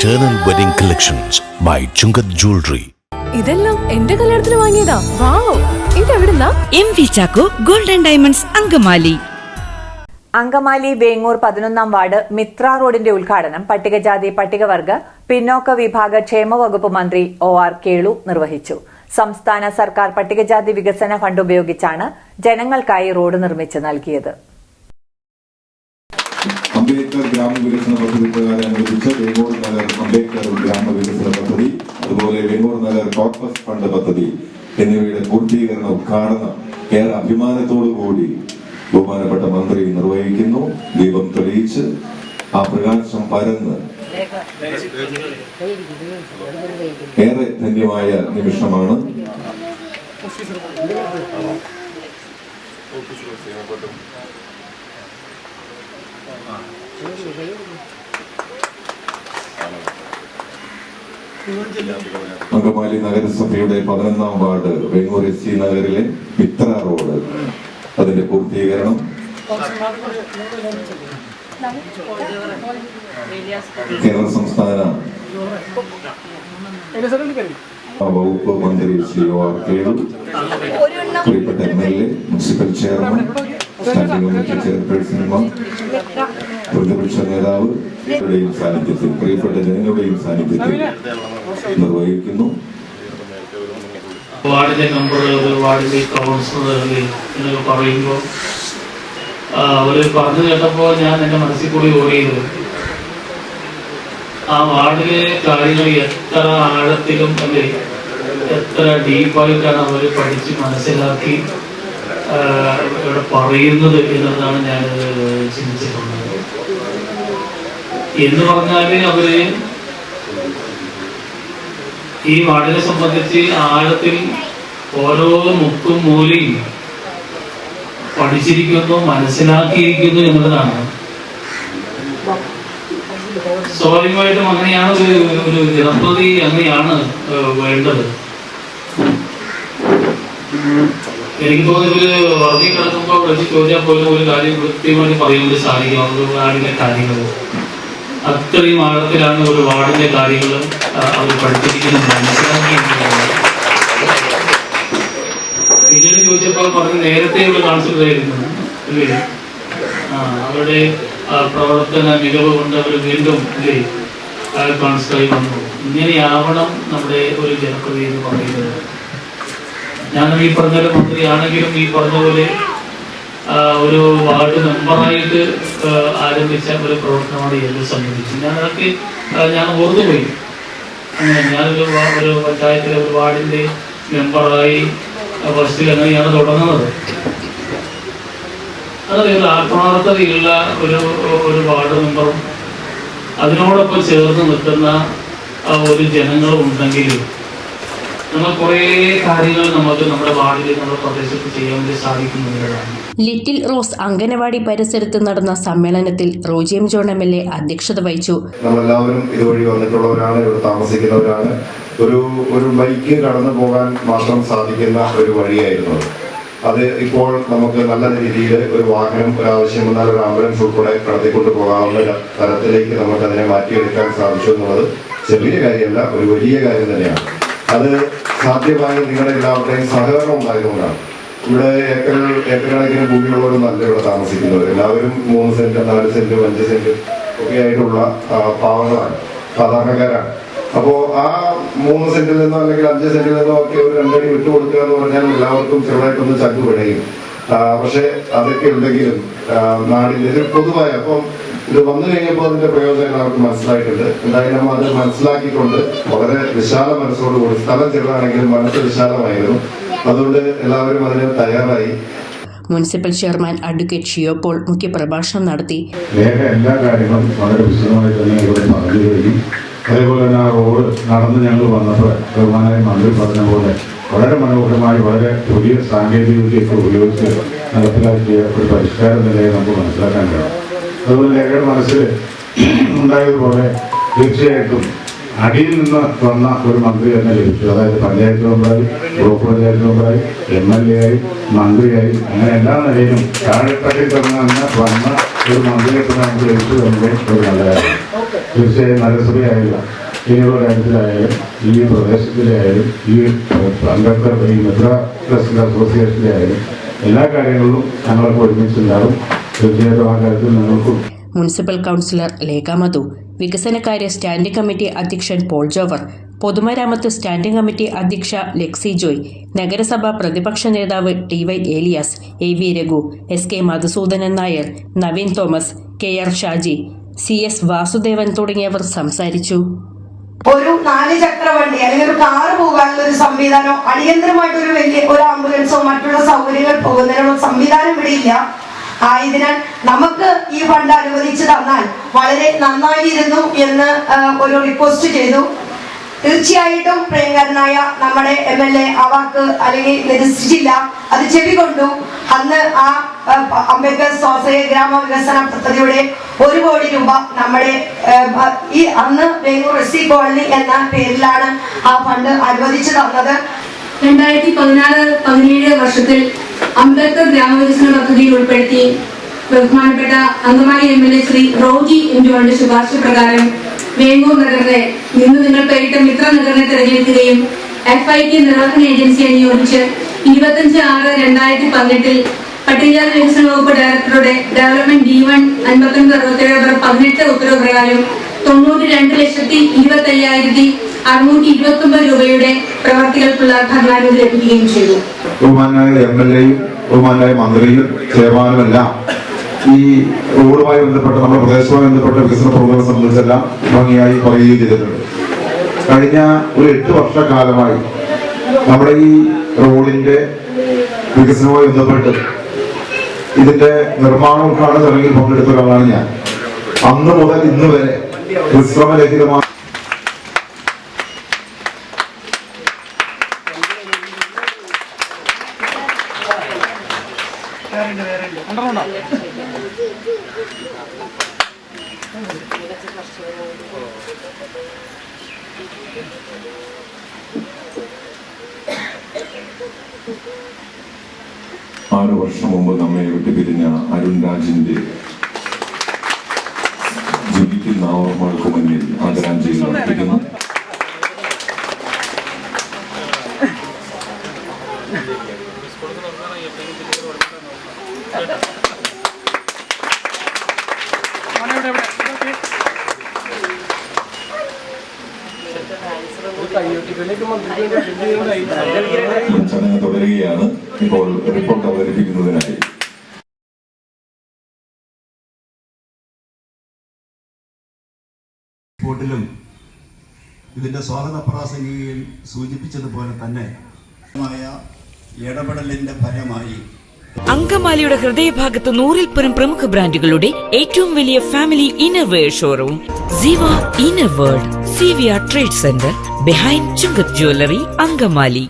Eternal Wedding Collections by Chungat Jewelry. ഇതെല്ലാം എന്റെ കല്യാണത്തിന് വാങ്ങിയതാ. വാവ്, ഇതെവിടുന്നാ? MV Chacko golden diamonds Angamaly. Angamaly Vengoor 11-ാം വാർഡ് മിത്ര റോഡിന്റെ ഉദ്ഘാടനം പട്ടികജാതി പട്ടികവർഗ പിന്നോക്ക വിഭാഗ ക്ഷേമ വകുപ്പ് മന്ത്രി OR കേളു നിർവഹിച്ചു. സംസ്ഥാന സർക്കാർ പട്ടികജാതി വികസന ഫണ്ട് ഉപയോഗിച്ചാണ് ജനങ്ങൾക്കായി റോഡ് നിർമ്മിച്ച് നൽകിയത്. അംബേദ്കർ ഗ്രാമവികസന പദ്ധതി പ്രകാരം അനുവദിച്ച വേങ്ങൂർ നഗർ അംബേദ്കർ ഗ്രാമവികസന പദ്ധതി, അതുപോലെ വേങ്ങൂർ നഗർ കോർപ്പസ് ഫണ്ട് പദ്ധതി എന്നിവയുടെ പൂർത്തീകരണ ഉദ്ഘാടനം ഏറെ അഭിമാനത്തോടുകൂടി ബഹുമാനപ്പെട്ട മന്ത്രി നിർവഹിക്കുന്നു. ദീപം തെളിയിച്ച് ആ പ്രകാശം പരന്ന് ഏറെ ധന്യമായ നിമിഷമാണ്. അങ്കമാലി നഗരസഭയുടെ 11-ാം വാർഡ് വേങ്ങൂർ SC നഗറിലെ മിത്ര റോഡ്, അതിന്റെ പൂർത്തീകരണം കേരള സംസ്ഥാന വകുപ്പ് മന്ത്രി ശ്രീ OR കേളു, പ്രിയപ്പെട്ട MLA, municipal chairman, standing committee ചെയർപേഴ്സൺമാർ, പ്രതിപക്ഷ നേതാവ് യുടെയും സാന്നിധ്യത്തിൽ, പ്രിയപ്പെട്ട ജനങ്ങളുടെയും സാന്നിധ്യത്തിൽ നിർവഹിക്കുന്നു. വാർഡിലെ മെമ്പറുകൾ, വാർഡിലെ കൗൺസിലറുകൾ എന്നൊക്കെ പറയുമ്പോൾ അവർ പറഞ്ഞു കേട്ടപ്പോൾ ഞാൻ എൻ്റെ മനസ്സിൽ കൂടി ഓടിയത് ആ വാർഡിലെ കാര്യങ്ങൾ എത്ര ആഴത്തിലും അല്ലെ എത്ര ഡീപ്പായിട്ടാണ് അവർ പഠിച്ച് മനസ്സിലാക്കി ഇവിടെ പറയുന്നത് എന്നതാണ് ഞാൻ ചിന്തിച്ചിട്ടുള്ളത്. എന്ന് പറഞ്ഞാല് അവര് ഈ വാർഡിനെ സംബന്ധിച്ച് ആഴത്തിൽ ഓരോ മുക്കും മൂലയും പഠിച്ചിരിക്കുന്നു, മനസ്സിലാക്കിയിരിക്കുന്നു എന്നുള്ളതാണ്. സ്വാഭാവികമായിട്ടും അങ്ങനെയാണ് ഒരു ജനപ്രതി, അങ്ങനെയാണ് വേണ്ടത്. എനിക്ക് തോന്നുന്നത് വർഗീ കിടക്കുമ്പോൾ വിളിച്ച് ചോദിച്ചാൽ പോലും ഒരു കാര്യം കൃത്യമായിട്ട് പറയുന്നത് സാധിക്കും. ഒരു വാർഡിലെ കാര്യങ്ങൾ അത്രയും ആഴത്തിലാണ് ഒരു വാർഡിന്റെ കാര്യങ്ങൾ അവർ പഠിച്ചിരിക്കുന്നത്, മനസ്സിലാക്കിയിരിക്കുന്നത്. പിന്നീട് ചോദിച്ചപ്പോൾ പറഞ്ഞ് നേരത്തെ ഇവിടെ കാണിച്ചു ആയിരുന്നു അല്ലേ, അവരുടെ പ്രവർത്തന മികവ് കൊണ്ട് അവർ വീണ്ടും അല്ലേ കോൺസ്റ്ററായി വന്നു. ഇങ്ങനെയാവണം നമ്മുടെ ഒരു ജനപ്രതി എന്ന് പറയുന്നത്. ഞാൻ ഈ പറഞ്ഞ മന്ത്രിയാണെങ്കിലും ഈ പറഞ്ഞ പോലെ ഒരു വാർഡ് മെമ്പറായിട്ട് ആരംഭിച്ച ഒരു പ്രവർത്തനമാണ് എന്നെ സംബന്ധിച്ച്. ഞാൻ ഓർത്തുപോയി. അങ്ങനെ ഞാനൊരു പഞ്ചായത്തിലെ ഒരു വാർഡിന്റെ മെമ്പറായി ഫസ്റ്റിൽ അങ്ങനെയാണ് തുടങ്ങുന്നത്. അതൊരു ആത്മാർത്ഥതയുള്ള ഒരു വാർഡ് മെമ്പറും അതിനോടൊപ്പം ചേർന്ന് നിൽക്കുന്ന ഒരു ജനങ്ങളും ഉണ്ടെങ്കിൽ നമ്മൾ കുറേ കാര്യങ്ങൾ നമുക്ക് നമ്മുടെ വാർഡിൽ, നമ്മുടെ പ്രദേശത്ത് ചെയ്യാൻ വേണ്ടി സാധിക്കുന്നതാണ്. ലിറ്റിൽ റോസ് അംഗനവാടി പരിസരത്ത് നടന്ന സമ്മേളനത്തിൽ റോജി M. ജോൺ MLA അധ്യക്ഷത വഹിച്ചു. നമ്മളെല്ലാവരും ഇതുവഴി വന്നിട്ടുള്ളവരാണ്, ഇവിടെ താമസിക്കുന്നവരാണ്. ഒരു ബൈക്ക് കടന്നു പോകാൻ മാത്രം സാധിക്കുന്ന ഒരു വഴിയായിരുന്നു അത്. ഇപ്പോൾ നമുക്ക് നല്ല രീതിയിൽ ഒരു വാഹനം, ഒരാവശ്യം വന്നാൽ ഒരു ആംബുലൻസ് ഉൾപ്പെടെ കടത്തിക്കൊണ്ട് പോകാവുന്ന തരത്തിലേക്ക് നമുക്ക് അതിനെ മാറ്റിയെടുക്കാൻ സാധിച്ചു എന്നുള്ളത് ചെറിയ കാര്യമല്ല, ഒരു വലിയ കാര്യം തന്നെയാണ്. അത് സാധ്യമായി നിങ്ങളുടെ എല്ലാവരുടെയും സഹകരണം ഉണ്ടായതുകൊണ്ടാണ്. ഇവിടെ ഏക്കറുകണക്കിന് ഭൂമിയുള്ളവരൊന്നല്ല ഇവിടെ താമസിക്കുന്നവർ. എല്ലാവരും 3 സെന്റ്, 4 സെന്റ്, 5 സെന്റ് ഒക്കെ ആയിട്ടുള്ള പാവങ്ങളാണ്, സാധാരണക്കാരാണ്. അപ്പോൾ ആ 3 സെന്റിൽ നിന്നോ അല്ലെങ്കിൽ 5 സെന്റിൽ നിന്നോ ഒക്കെ ഒരു 2 അടി വിട്ടുകൊടുക്കുക എന്ന് പറഞ്ഞാൽ എല്ലാവർക്കും ചെറുതായിട്ടൊന്ന് ചങ്ക് പിഴയും. പക്ഷെ അതൊക്കെ ഉണ്ടെങ്കിലും നാടിൽ ഇത് പൊതുവായ അപ്പം ഇത് വന്നു കഴിഞ്ഞപ്പോൾ അതിന്റെ പ്രയോജനം എല്ലാവർക്കും മനസ്സിലായിട്ടുണ്ട്. എന്തായാലും അത് മനസ്സിലാക്കിക്കൊണ്ട് വളരെ വിശാല മനസ്സോടുകൂടി, സ്ഥലം ചെറുതാണെങ്കിലും മനസ്സ് വിശാലമായിരുന്നു, അതുകൊണ്ട് എല്ലാവരും അതിന് തയ്യാറായി. മുനിസിപ്പൽ ചെയർമാൻ അഡ്വക്കേറ്റ് ഷിയോപോൾ മുഖ്യപ്രഭാഷണം നടത്തി. എല്ലാ കാര്യങ്ങളും വളരെ വിശദമായി തന്നെ ഇവിടെ പറഞ്ഞു കഴിഞ്ഞു. അതേപോലെ തന്നെ ആ റോഡ് നടന്ന് ഞങ്ങൾ വന്നപ്പോൾ ബഹുമാനായ മന്ത്രി പറഞ്ഞ പോലെ വളരെ മനോഹരമായി വളരെ പുതിയ സാങ്കേതികവിദ്യയൊക്കെ ഉപയോഗിച്ച് നടപ്പിലാക്കിയ ഒരു പരിഷ്കാര നിലയെ നമുക്ക് മനസ്സിലാക്കാൻ കഴിയും. അതുപോലെ ഞങ്ങളുടെ മനസ്സിൽ ഉണ്ടായതുപോലെ തീർച്ചയായിട്ടും അടിയിൽ നിന്ന് വന്ന ഒരു മന്ത്രി തന്നെ ലഭിച്ചു. അതായത് പഞ്ചായത്ത് മെമ്പറായി, ബ്ലോക്ക് പഞ്ചായത്ത് മെമ്പറായി, MLA ആയി, മന്ത്രിയായി, അങ്ങനെ എല്ലാ നിലയിലും താഴെത്തട്ടിൽ തന്നെ വന്ന ഒരു മന്ത്രിയെ തന്നെ നമുക്ക് ലഭിച്ചു എന്നത് ഒരു നല്ല കാര്യം. തീർച്ചയായും നഗരസഭയായില്ല ഇനിയുള്ള കാര്യത്തിലായാലും ഈ പ്രദേശത്തിലെ ആയാലും ഈ അംബേദ്കർ ഈ മിത്ര റെസിഡന്റ് അസോസിയേഷൻ്റെ ആയാലും എല്ലാ കാര്യങ്ങളിലും ഞങ്ങളൊക്കെ ഒരുമിച്ചുണ്ടാകും. തീർച്ചയായിട്ടും ആ കാര്യത്തിൽ ഞങ്ങൾക്കും. മുനിസിപ്പൽ കൗൺസിലർ ലേഖ മധു, വികസനകാര്യ സ്റ്റാൻഡിംഗ് കമ്മിറ്റി അധ്യക്ഷൻ പോൾ ജോവർ, പൊതുമരാമത്ത് സ്റ്റാൻഡിംഗ് കമ്മിറ്റി അധ്യക്ഷ ലെക്സി ജോയ്, നഗരസഭാ പ്രതിപക്ഷ നേതാവ് T Y. Elias, A V. Raghu, S K. Madhusoodanan Nair, Naveen Thomas, K R. Shaji, C S. Vasudevan തുടങ്ങിയവർ സംസാരിച്ചു. ഒരു 4 ചക്ര വണ്ടി അല്ലെങ്കിൽ ഒരു കാറ് പോകാനുള്ള ഒരു സംവിധാനമോ അടിയന്തരമായിട്ട് ഒരു ആംബുലൻസോ മറ്റുള്ള സൗകര്യങ്ങൾ പോകുന്നതിനുള്ള സംവിധാനം ഇവിടെ ഇല്ല. ആയതിനാൽ നമുക്ക് ഈ ഫണ്ട് അനുവദിച്ചു തന്നാൽ വളരെ നന്നായിരുന്നു എന്ന് ഒരു റിക്വസ്റ്റ് ചെയ്തു. തീർച്ചയായിട്ടും പ്രിയങ്കരനായ നമ്മുടെ MLA ആ വാക്ക് അല്ലെങ്കിൽ നിരസിച്ചില്ല, അത് ചെവികൊണ്ടു. അന്ന് ആ അംബേദ്കർ സ്വാശ്രയ ഗ്രാമവികസന പദ്ധതിയുടെ 1 കോടി രൂപ നമ്മുടെ ഈ അന്ന് വേങ്ങൂർ SC കോളനി എന്ന പേരിലാണ് ആ ഫണ്ട് അനുവദിച്ചു തന്നത്. 2016-17 വർഷത്തിൽ അംബേദ്കർ ഗ്രാമവികസന പദ്ധതിയിൽ ഉൾപ്പെടുത്തി ബഹുമാനപ്പെട്ട അങ്കമാലി MLA ശ്രീ റോജി എം ജോണിന്റെ ശുപാർശ പ്രകാരം വേങ്ങൂർ നഗറിനെ ഇന്ന് നിങ്ങൾ പേരിട്ട മിത്ര നഗറിനെ തിരഞ്ഞെടുക്കുകയും FIT നിർവഹണ ഏജൻസിയെ നിയോഗിച്ച് 25/6/2018 പട്ടികജാതി വികസന വകുപ്പ് ഡയറക്ടറുടെ ഡെവലപ്മെന്റ് D1 5967/18 ഉത്തരവ് പ്രകാരം 92,25,629 രൂപയുടെ പ്രവർത്തികൾക്കുള്ള ഭരണാനുമതി ലഭിക്കുകയും ചെയ്തു. ബഹുമാനായ MLA-യും ബഹുമാനായ മന്ത്രിയും ചെയർമാനുമെല്ലാം ഈ റോഡുമായി ബന്ധപ്പെട്ട നമ്മുടെ പ്രദേശവുമായി ബന്ധപ്പെട്ട വികസന പ്രവർത്തനങ്ങളെ സംബന്ധിച്ചെല്ലാം ഭംഗിയായി പറയുകയും ചെയ്തിട്ടുണ്ട്. കഴിഞ്ഞ ഒരു 8 വർഷക്കാലമായി നമ്മുടെ ഈ റോഡിന്റെ വികസനവുമായി ബന്ധപ്പെട്ട് ഇതിന്റെ നിർമ്മാണ ഉദ്ഘാടന ചടങ്ങിൽ പങ്കെടുത്ത ഒരാളാണ് ഞാൻ. അന്ന് മുതൽ ഇന്ന് വരെ വിശ്രമരഹിതമായ ആറ് വർഷം മുമ്പ് നമ്മെ വിട്ടുപിരിഞ്ഞ അരുൺ രാജിന്റെ ജീവിക്കുന്ന ഓർമ്മകൾക്ക് മുന്നിൽ ആദരാഞ്ജലികൾ അർപ്പിക്കുന്നു. ചടങ്ങ് തുടരുകയാണ്. ഇപ്പോൾ റിപ്പോർട്ട് അവതരിപ്പിക്കുന്നതിനായി റിപ്പോർട്ടിലും ഇതിന്റെ സ്വാഗത പ്രാസംഗികയിൽ സൂചിപ്പിച്ചതുപോലെ തന്നെ ഇടപെടലിന്റെ ഫലമായി അങ്കമാലിയുടെ ഹൃദയഭാഗത്ത് 100-ൽ പരം പ്രമുഖ ബ്രാൻഡുകളുടെ ഏറ്റവും വലിയ family innerwear showroom Siva inner world CVR trade centre behind Chungath jewellery, Angamaly.